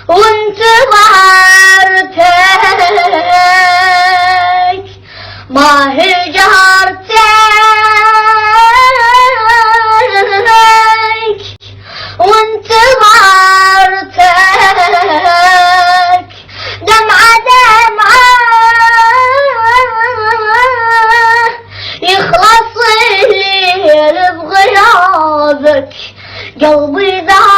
وانتظرتك ما هجرتك وانتظرتك دمعة دمعة يخلص الليل بغيابك قلبي ذا